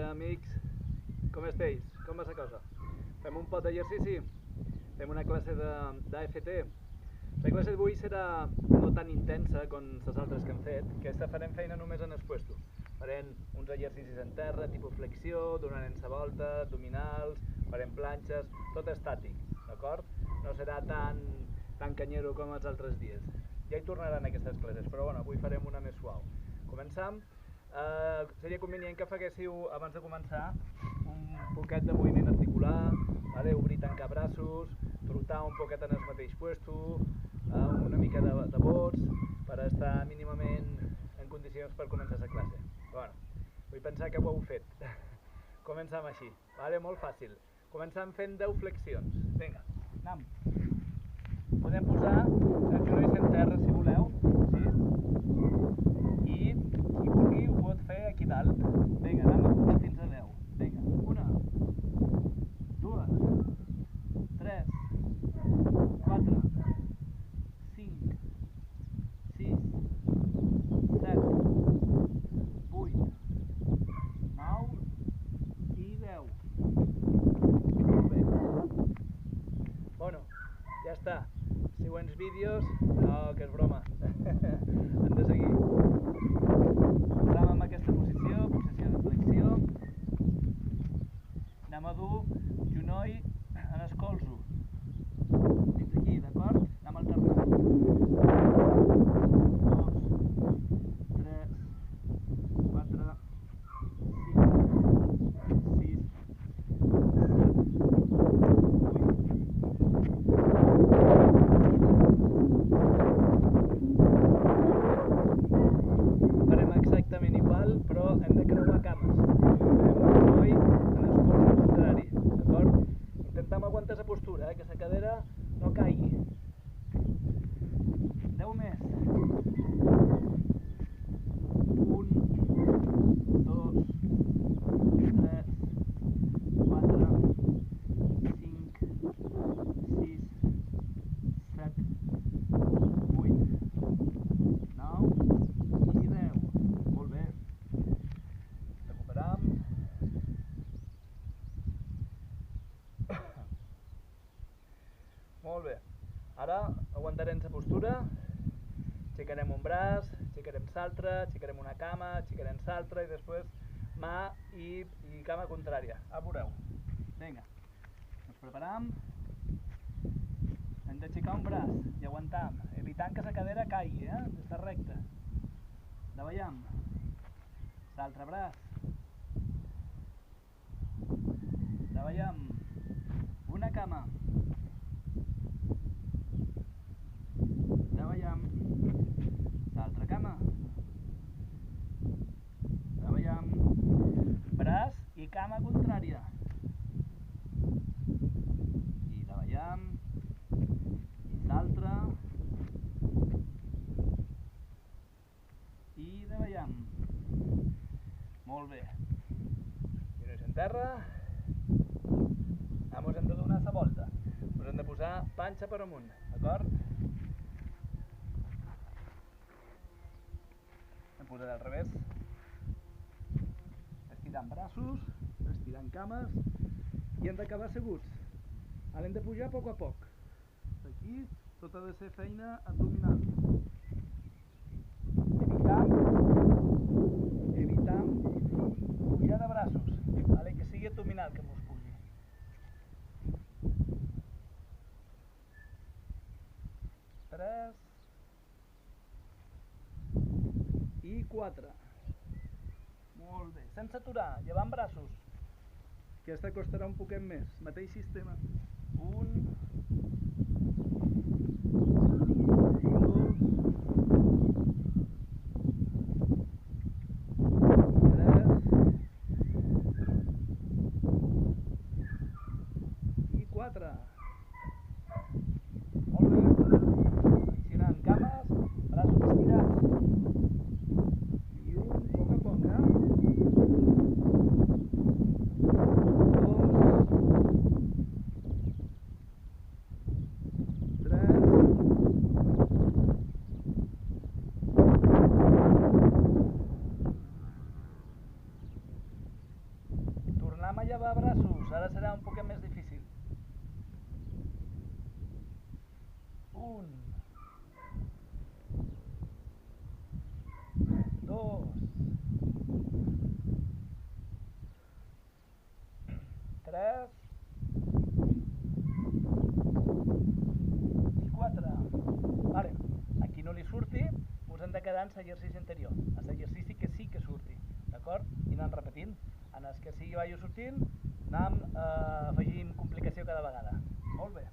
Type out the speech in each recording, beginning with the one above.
dia, amics. Com esteu? Com va la cosa? Fem un pot d'exercici? Fem una classe d'AFT. La classe d'avui serà no tan intensa com les altres que hem fet, que farem feina només en el puesto. Farem uns exercicis en terra, tipus flexió, donarem la volta, abdominals, farem planxes, tot estàtic, d'acord? No serà tan canyero com els altres dies. Ja hi tornaran aquestes classes, però bueno, avui farem una més suau. Començam. Seria convenient que faguéssiu, abans de començar, un poquet de moviment articular, vale? Obrir, tancar braços, trotar un poquet en el mateix puesto, una mica de bots, per estar mínimament en condicions per començar la classe. Bueno, vull pensar que ho heu fet. Començam així, vale? Molt fàcil. Començam fent 10 flexions. Vinga, anem. Podem posar els genolls en terra si voleu, sí? I qui vulgui ho pot fer aquí dalt. Vinga, anem a comptar fins a 10. Vinga, 1, 2, 3, 4, 5, 6, 7, 8, 9 i 10. Molt bé. Bueno, ja està. Següents vídeos, no, que és broma, han de seguir. Estem en aquesta posició de flexió. Anem a dur genoll en el colze. Fins aquí, d'acord? Anem alternant. 2, 3, 4, 5, 6, 7, 8. Però hem de creuar cames. Farem un genoll en el colze contrari, d'acord? Intentem aguantar la postura, que la cadera no caigui. 10 més. 1, 2, 3, 4, 5, 6, 7, 8, 9 i 10. Molt bé. Recuperam. Molt bé. Ara aguantarem la postura. Aixecarem un braç, aixecarem l'altre, aixecarem una cama, aixecarem l'altra i després mà i cama contrària. A veureu. Vinga. Ens preparam. Hem d'aixecar un braç i aguantam, evitant que la cadera caigui, d'estar recta. Davallem. L'altre braç. Davallem. Una cama. Davallem. L'altra cama. Davallem. Braç i cama contrària. I davallem. I l'altra. I davallem. Molt bé. Genolls en terra. Ens hem de donar la volta. Ens hem de posar panxa per amunt, d'acord? Em posaré al revés. Estirant braços, estirant cames i hem d'acabar asseguts. Ara hem de pujar a poc a poc. Aquí tot ha de ser feina abdominal. Evitant pujar de braços, que sigui abdominal que mos pugi. 3 i 4. Molt bé. Sense aturar, llevant braços. Aquesta costarà un poquet més. Mateix sistema. 1, 2, 3 i 4. Molt bé. Flexionant cames, braços estirats. I un, poc a poc, 2, llevar braços, ara serà un poquet més difícil. 1, 2, 3 i 4. Vale, a qui no li surti, us hem de quedar en l'exercici anterior, a l'exercici que sí que surti, d'acord? I anem repetint. En els que sí que vagi sortint, anem afegint complicació cada vegada. Molt bé.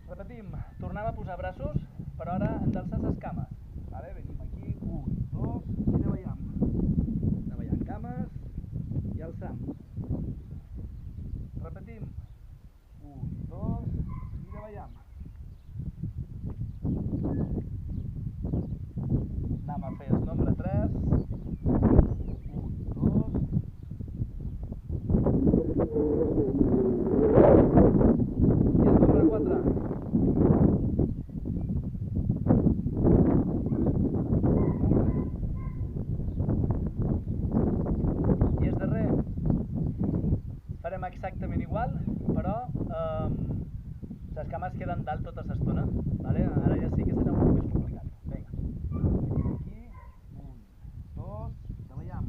Repetim, tornem a posar braços, però ara hem d'alçar les cames. Vale? Venim aquí, 1, 2, i davallem. Davallant cames i alçam. Repetim, 1, 2, i davallem. Anem a fer el nombre 3. 1, 2. I el nombre 4. I el darrer. Farem exactament igual, però les cames queden dalt tota l'estona. Vale? Ara ja sí que serà molt més complicat. Vinga. Aquí. 1, 2. Davallem.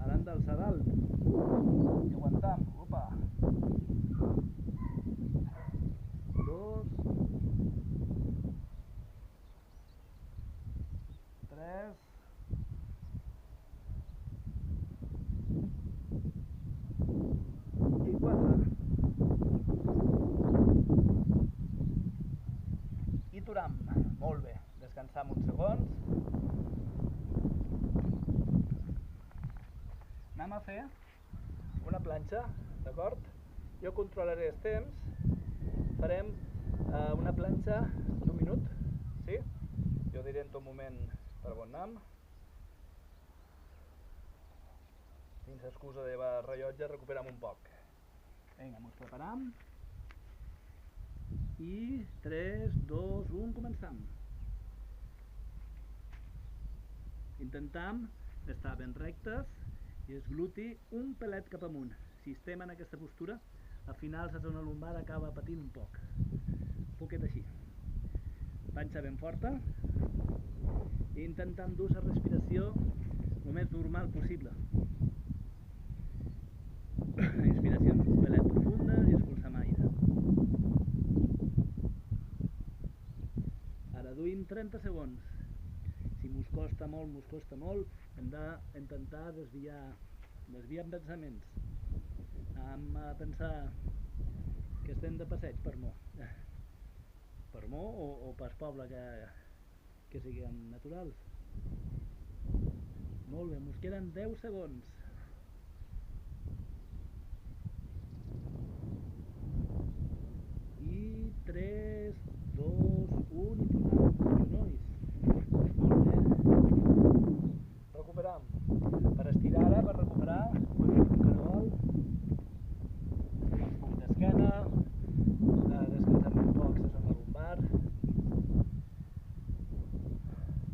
Ara hem d'alçar dalt. I aguantam. Opa. 2. 3. I 4. I turam. Molt bé. Descansam uns segons. Anem a fer una planxa, d'acord? Jo controlaré els temps. Farem una planxa d'1 minut, sí? Jo diré en tot moment per on anem. Fins l'excusa de llevar el rellotge, recuperem un poc. Vinga, ens preparam. I 3, 2, 1, començam. Intentam estar ben rectes i el gluti un pelet cap amunt. Si estem en aquesta postura, al final la zona lumbar acaba patint un poc. Un poquet així. Panxa ben forta i intentant dur la respiració el més normal possible. Inspiracions un pelet profundes i expulsam aire. Ara duim 30 segons. Si mos costa molt, hem d'intentar desviar pensaments. Anem a pensar que estem de passeig per Mo. Per Mo o per poble que siguin naturals. Molt bé, mos queden 10 segons. I 3, 2, 1 i tornem, genolls. Molt bé. Recuperam. Per estirar ara, per recuperar, podem fer un caragol. Un poc d'esquena. Descansem un poc la zona lumbar.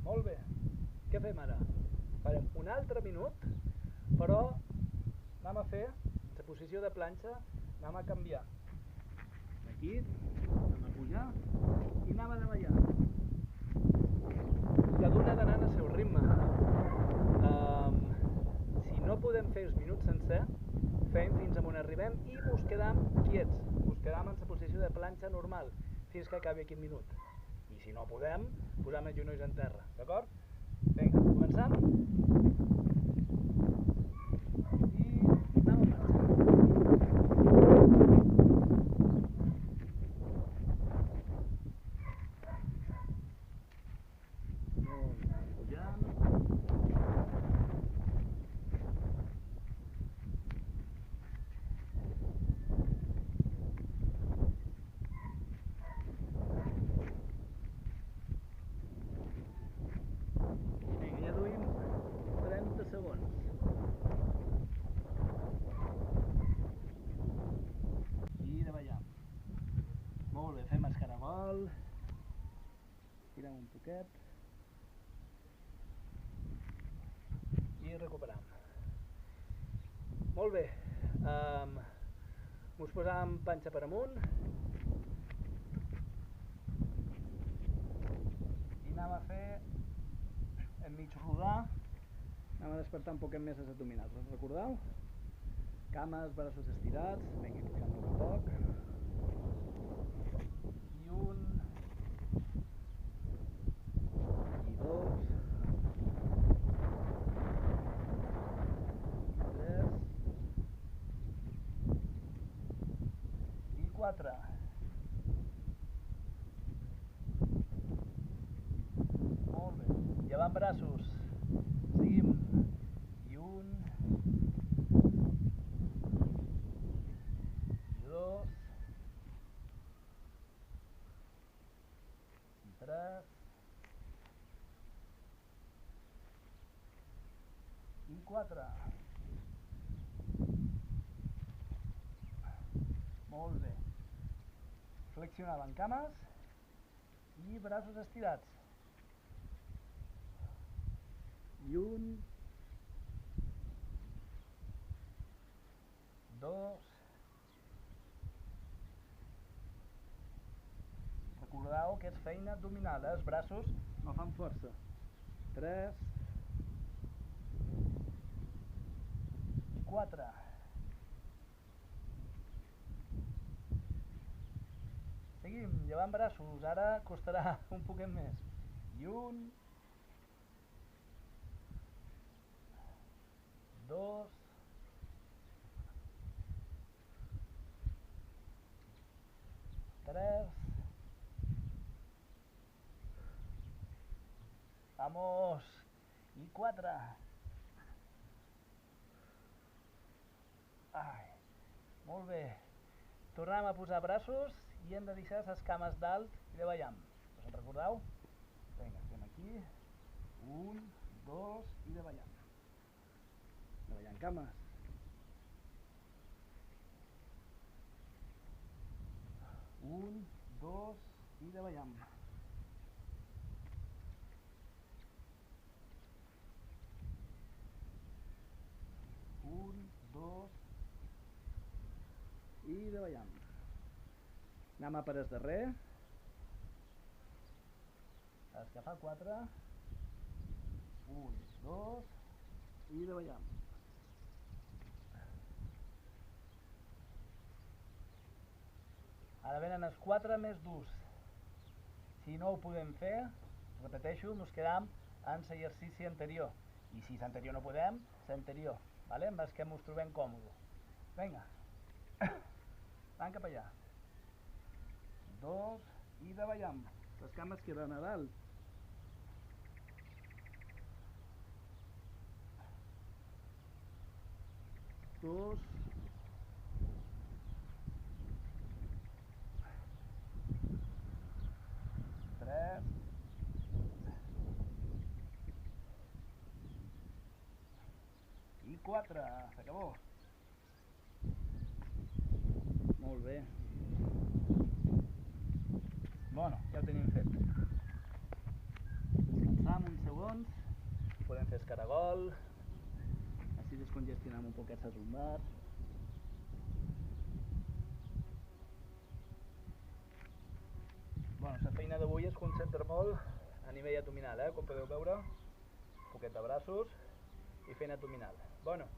Molt bé. Què fem ara? Farem un altre minut, però anem a fer la posició de planxa, anem a canviar. Aquí, anem a pujar i anem a davallar. Cada un ha d'anar al seu ritme. Si no podem fer els minuts sencer, fem fins on arribem i us quedam quiets. Us quedam en la posició de planxa normal fins que acabi aquest minut. I si no podem, posam els genolls en terra, d'acord? Vinga, començam? I anem a marxa. Pujant. Vinga, ja duim 30 segons. I davallam. Molt bé, fem el caragol. Tirem un poquet. I recuperam. Molt bé. Us posam panxa per amunt i anem a fer en mig rodar, anem a despertar un poquet més els abdominals. Us recordeu? Cames, braços estirats, vinga, pujant a poc a poc. I un, i dos, i tres, i quatre. Molt bé. Llevant braços. Seguim. I un, i dos, i tres, i quatre. Molt bé. Flexionant en cames i braços estirats. I un, dos, recordeu que és feina abdominal, els braços no fan força. 3, 4. Seguim, llevant braços, ara costarà un poquet més. I un, dos, tres, vamos, i 4. Ai, molt bé. Tornem a posar braços i hem de deixar les cames dalt i davallam. Us en recordeu? Vinga, estem aquí. 1, 2 i davallam. Davallant cames. 1, 2 i davallam. Un, dos i davallam. Anem a per el darrer. El que fa 4. 1, 2 i davallam. Ara venen els 4 més durs. Si no ho podem fer, repeteixo, ens quedam en l'exercici anterior. I si l'anterior no podem, l'anterior. Vale? Amb els que ens trobem còmodes. Vinga. Van cap allà. 2 i davallam. Les cames queden a dalt. 2, 3, i 4. S'acabó. Molt bé. Bueno, ja ho tenim fet. Descansam uns segons. Podem fer escaragol. Així descongestionam un poquet les lumbars. Bueno, la feina d'avui es concentra molt a nivell abdominal, com podeu veure. Un poquet de braços i feina abdominal. Bueno,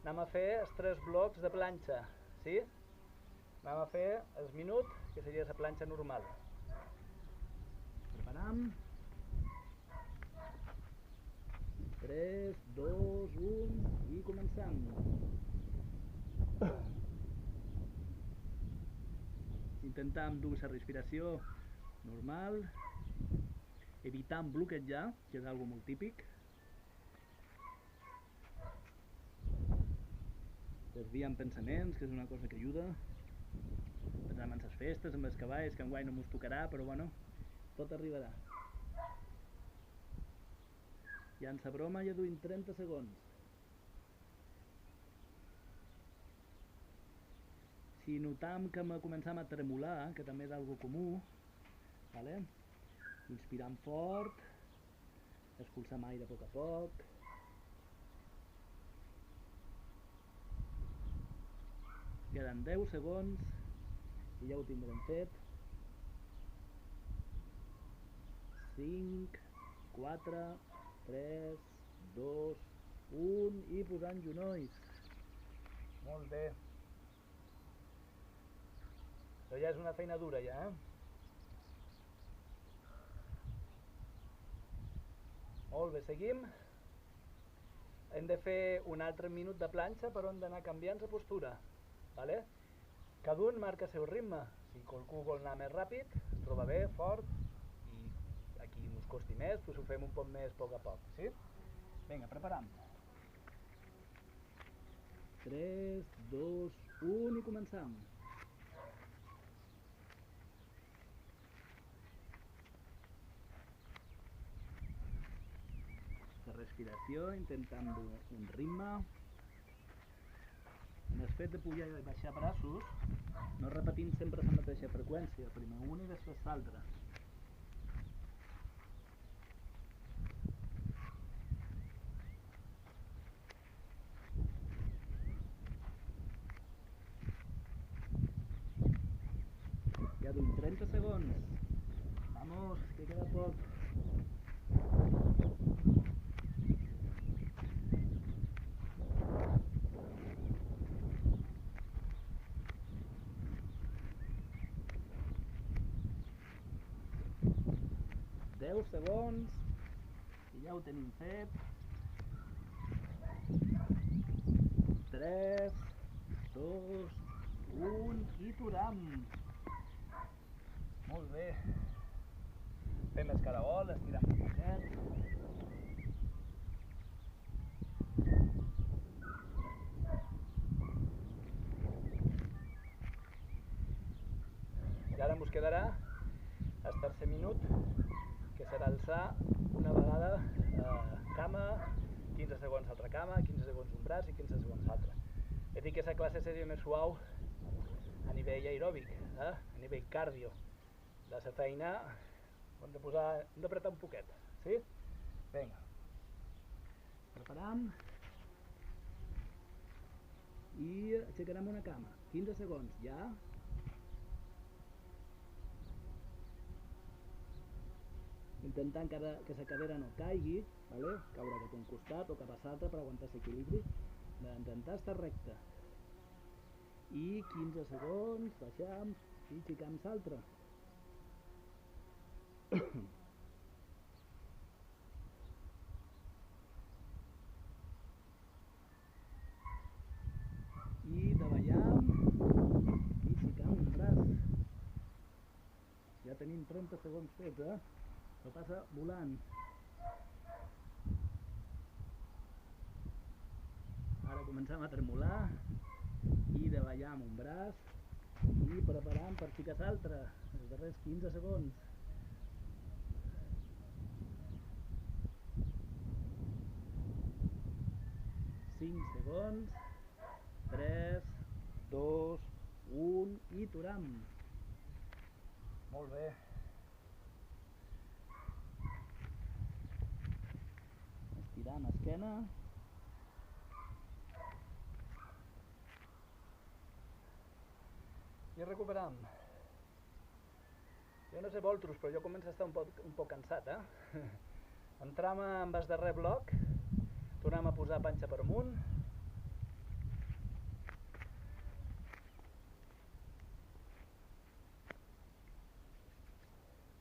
anem a fer els 3 blocs de planxa, sí? Anem a fer el minut, que seria la planxa normal. Preparam. 3, 2, 1 i començam. Intentem dur la respiració normal, evitant bloquejar, que és algo molt típic. Desviant pensaments, que és una cosa que ajuda. Pensem en les festes, amb els cavalls, que enguany no mos tocarà, però bueno, tot arribarà. I en la broma ja duim 30 segons. Si notam que començam a tremolar, que també és algo comú, vale? Inspirant fort, expulsam aire a poc. Queden 10 segons i ja ho tindrem fet. 5, 4, 3, 2, 1 i posant genolls. Molt bé. Això ja és una feina dura ja, Molt bé, seguim. Hem de fer un altre minut de planxa per on d'anar canviant la postura. Vale? Cada un marca el seu ritme. Si qualcú vol anar més ràpid, es troba bé, fort, i aquí ens costi més, doncs ho fem un poc més a poc a poc. Sí? Vinga, preparam. 3, 2, 1 i començam. La respiració, intentant un ritme. En el fet de pujar i baixar braços, no repetint sempre la mateixa freqüència, primer un i després l'altre. Ja duim 30 segons. Vamos, que queda poc. Segons i ja ho tenim fet. 3, 2, 1 i turam. Molt bé. Fem el caragol, estirem un poquet. I ara ens quedarà el tercer minut, que serà alçar una vegada cama, 15 segons altra cama, 15 segons un braç i 15 segons l'altre. He dit que aquesta classe seria més suau a nivell aeròbic, a nivell cardio. De la feina hem d'apretar un poquet, sí? Vinga. Preparam. I aixecarem una cama, 15 segons, ja. Intentant que la cadera no caigui, vale? Caure cap a un costat o cap a l'altre per aguantar l'equilibri, d'intentar estar recte. I 15 segons, baixam i aixecam l'altre. I davallam i aixecam un braç. Ja tenim 30 segons fets, Això passa volant. Ara comencem a tremolar i davallam un braç i preparam per ficar l'altre, els darrers 15 segons. Segons, 3, 2, 1 i turam. Molt bé. Estirant esquena. I recuperam. Jo no sé vosaltres, però jo començo a estar un poc cansat, Entram amb el darrer bloc, tornem a posar panxa per amunt.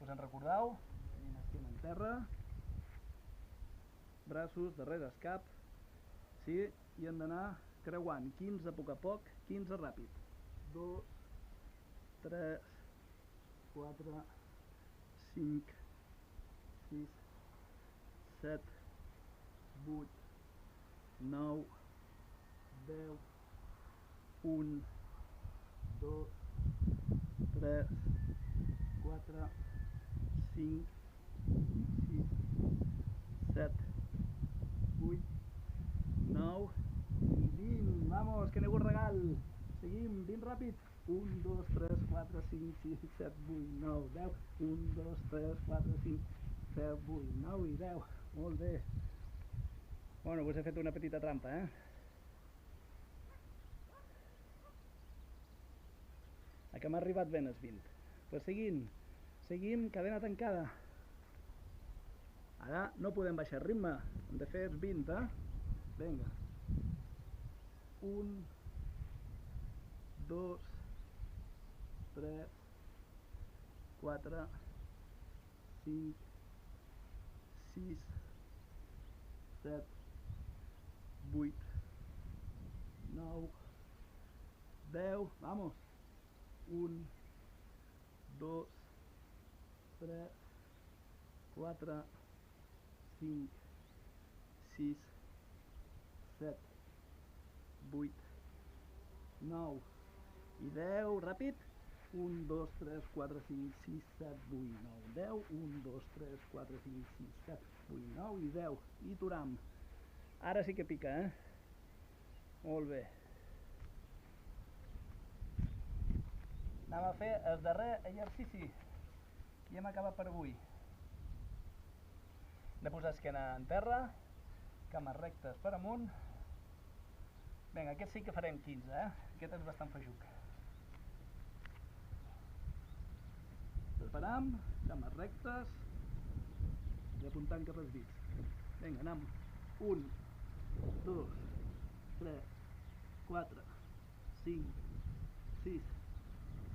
Us en recordeu? Tenim esquena en terra, braços darrere el cap, sí, i hem d'anar creuant 15 a poc a poc, 15 ràpid. 2, 3, 4, 5, 6, 7, 8, 9, 10, 1, 2, 3, 4, 5, 6, 7, 8, 9 i 20. Vamos, que aneu un regal. Seguim, 20 ràpid. 1, 2, 3, 4, 5, 6, 7, 8, 9, 10. 1, 2, 3, 4, 5, 7, 8, 9 i 10. Molt bé. Bueno, us he fet una petita trampa, que m'ha arribat ben el 20. Pues seguim, cadena tancada. Ara no podem baixar el ritme, hem de fer els 20, Vinga. 1, 2, 3, 4, 5, 6, 7, 8, 9, 10, vamos. 1, 2, 3, 4, 5, 6, 7, 8, 9 i 10, ràpid. 1, 2, 3, 4, 5, 6, 7, 8, 9, 10. 1, 2, 3, 4, 5, 6, 7, 8, 9 i 10. I turam. Ara sí que pica, Molt bé. Anem a fer el darrer exercici i hem acabat per avui. Hem de posar esquena en terra, cames rectes per amunt. Vinga, aquest sí que farem 15, Aquest és bastant feixuc. Preparam, cames rectes i apuntant cap als dits. Vinga, anem. 1, 2, 3, 4, 5, 6,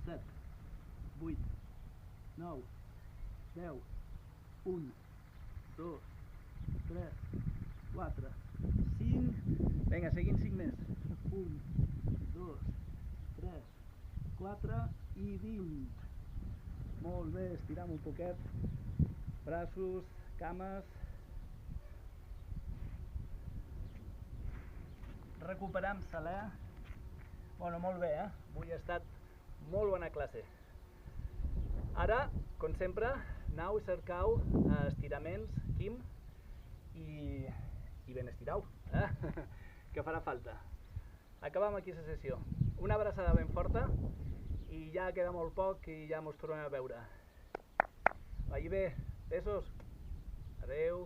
7, 8, 9, 10, 1, 2, 3, 4, 5, vinga, seguim 5 més. 1, 2, 3, 4 i 20. Molt bé, estiram un poquet, braços, cames. Recuperam salè. Bueno, molt bé, Avui ha estat molt bona classe. Ara, com sempre, aneu i cercau estiraments, Quim, i ben estirau, que farà falta. Acabam aquí la sessió. Una abraçada ben forta i ja queda molt poc i ja mos tornem a veure. Vagi bé, besos. Adeu.